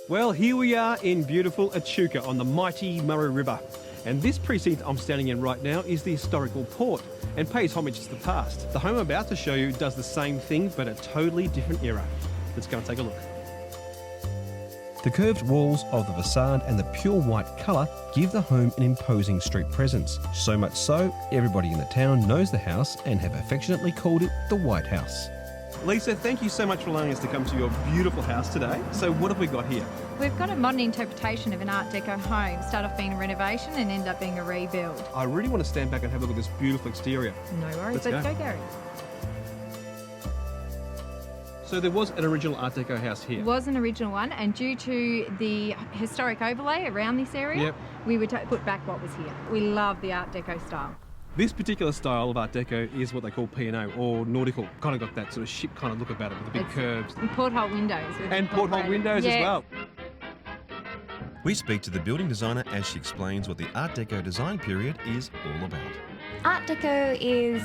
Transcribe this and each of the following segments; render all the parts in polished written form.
Well, here we are in beautiful Echuca on the mighty Murray River. And this precinct I'm standing in right now is the historical port and pays homage to the past. The home I'm about to show you does the same thing, but a totally different era. Let's go and take a look. The curved walls of the facade and the pure white colour give the home an imposing street presence. So much so, everybody in the town knows the house and have affectionately called it the White House. Lisa, thank you so much for allowing us to come to your beautiful house today. So what have we got here? We've got a modern interpretation of an Art Deco home. Start off being a renovation and end up being a rebuild. I really want to stand back and have a look at this beautiful exterior. No worries, let's go, Gary. So there was an original Art Deco house here? It was an original one, and due to the historic overlay around this area, we would put back what was here. We love the Art Deco style. This particular style of Art Deco is what they call P&O, or nautical. Kind of got that sort of ship kind of look about it with the big curves. And porthole windows. And porthole windows as well. We speak to the building designer as she explains what the Art Deco design period is all about. Art Deco is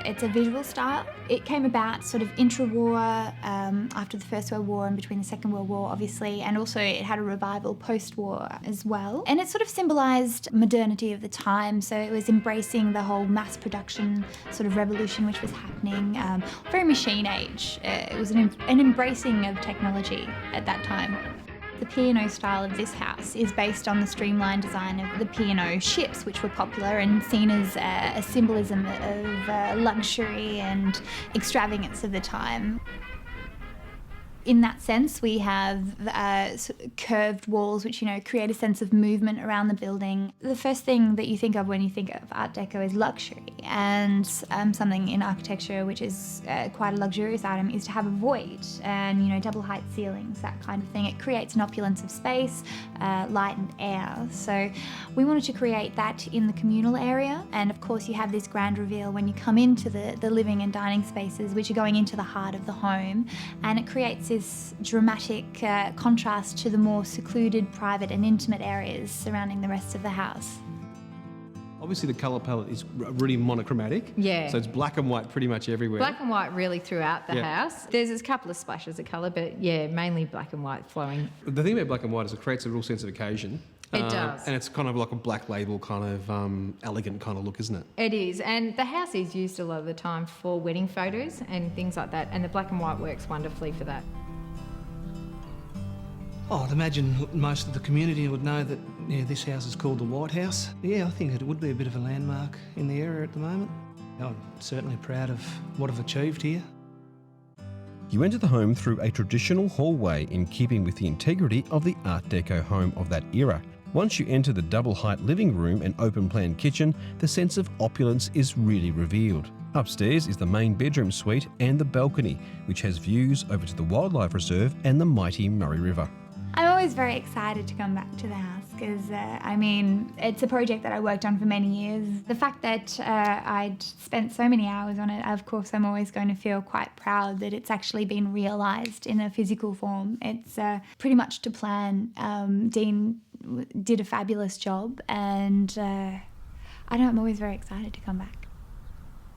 it's a visual style. It came about sort of intra-war, after the First World War and between the Second World War, obviously, and also it had a revival post-war as well. And it sort of symbolised modernity of the time, so it was embracing the whole mass production sort of revolution which was happening, very machine age. It was an embracing of technology at that time. The P&O style of this house is based on the streamlined design of the P&O ships, which were popular and seen as a symbolism of luxury and extravagance of the time. In that sense, we have curved walls which, create a sense of movement around the building. The first thing that you think of when you think of Art Deco is luxury, and something in architecture which is quite a luxurious item is to have a void and, double height ceilings, that kind of thing. It creates an opulence of space, light and air. So we wanted to create that in the communal area, and of course you have this grand reveal when you come into the living and dining spaces, which are going into the heart of the home, and it creates this dramatic contrast to the more secluded, private and intimate areas surrounding the rest of the house. Obviously the colour palette is really monochromatic. Yeah. So it's black and white pretty much everywhere. Black and white really throughout the house. There's a couple of splashes of colour, but yeah, mainly black and white flowing. The thing about black and white is it creates a real sense of occasion. It does. And it's kind of like a black label kind of elegant kind of look, isn't it? It is, and the house is used a lot of the time for wedding photos and things like that, and the black and white works wonderfully for that. Oh, I'd imagine most of the community would know that this house is called the White House. Yeah, I think it would be a bit of a landmark in the area at the moment. I'm certainly proud of what I've achieved here. You enter the home through a traditional hallway in keeping with the integrity of the Art Deco home of that era. Once you enter the double-height living room and open-plan kitchen, the sense of opulence is really revealed. Upstairs is the main bedroom suite and the balcony, which has views over to the wildlife reserve and the mighty Murray River. I'm always very excited to come back to the house because, it's a project that I worked on for many years. The fact that I'd spent so many hours on it, of course, I'm always going to feel quite proud that it's actually been realised in a physical form. It's pretty much to plan. Dean did a fabulous job, and I'm always very excited to come back.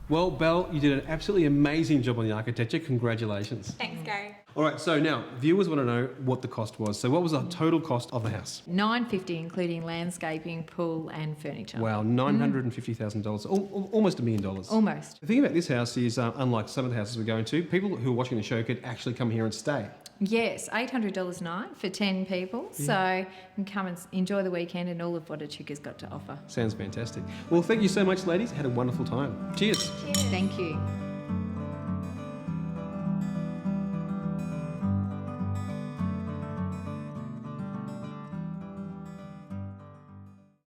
Well, Belle, you did an absolutely amazing job on the architecture. Congratulations. Thanks, Gary. All right, so now viewers want to know what the cost was. So what was the total cost of the house? $950, including landscaping, pool and furniture. Wow, $950,000, almost $1 million. Almost. The thing about this house is, unlike some of the houses we're going to, people who are watching the show could actually come here and stay. Yes, $800 a night for 10 people. Yeah. So you can come and enjoy the weekend and all of what Echuca's got to offer. Sounds fantastic. Well, thank you so much, ladies. Had a wonderful time. Cheers. Cheers. Thank you.